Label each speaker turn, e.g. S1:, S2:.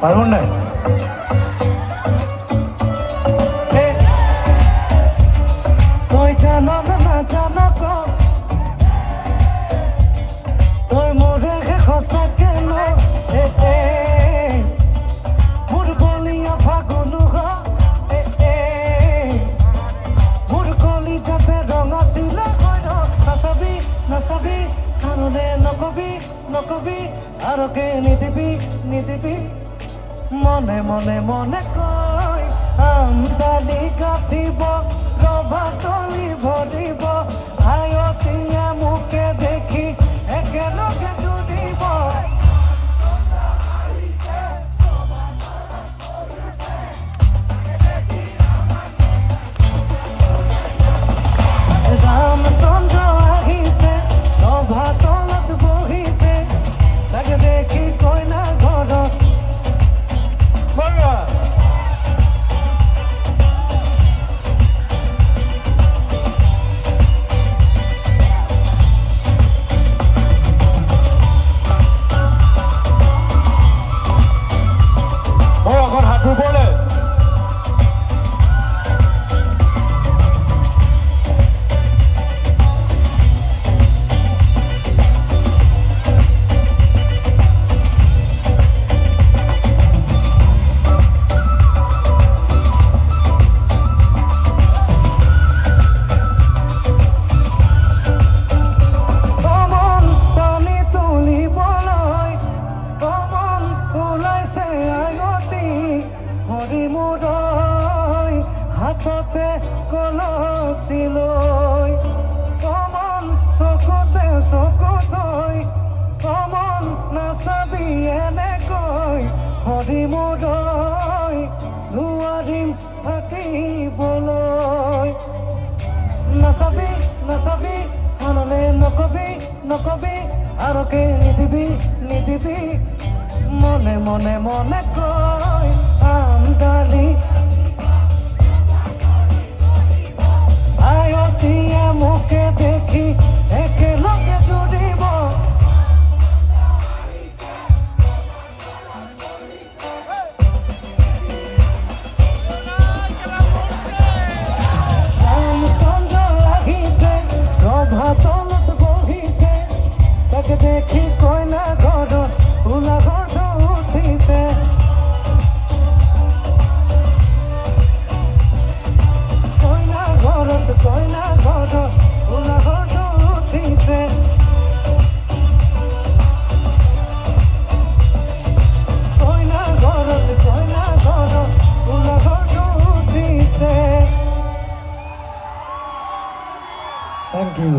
S1: পারুন না তুই জানো না জানো কো তুই মোরে খসা কেন মোর বলিয়া ফাগুন মোর কলি যাতে রঙ আছিলে নাচাবি নাচাবি কারণে নকবি নকবি আর কে নিদিবি নিদিবি মনে মনে মনে কয় আমদানি গাঁথিব রভা তলি ভরিব আয়তিয়া মুখে দেখি একেলগে জুড়িব রামচন্দ্র আহিছে ৰভা তলত বহিছে তাকে দেখি কইনা ঘৰত হাততে কলচি লৈ কমন চকুতে চকু থৈ কমন নাচাবি এনেকৈ হৰি মুদৈ নোৱাৰিম থাকিবলৈ নাচাবি নাচাবি কাণলে নকবি নকবি আৰু কে নিদিবি নিদিবি মনে মনে মনে কয় আমদানি আয়তিয়া মুখে দেখি একেলগে জুড়িব রামচন্দ্র আহিছে ৰভা তলত বহিছে তাকে দেখি কইনা ঘৰত ওলা ঘৰত উঠিছে কইনা ঘৰত ওলা ঘৰত উঠিছে কইনা ঘৰত ওলা ঘৰত উঠিছে। Thank you.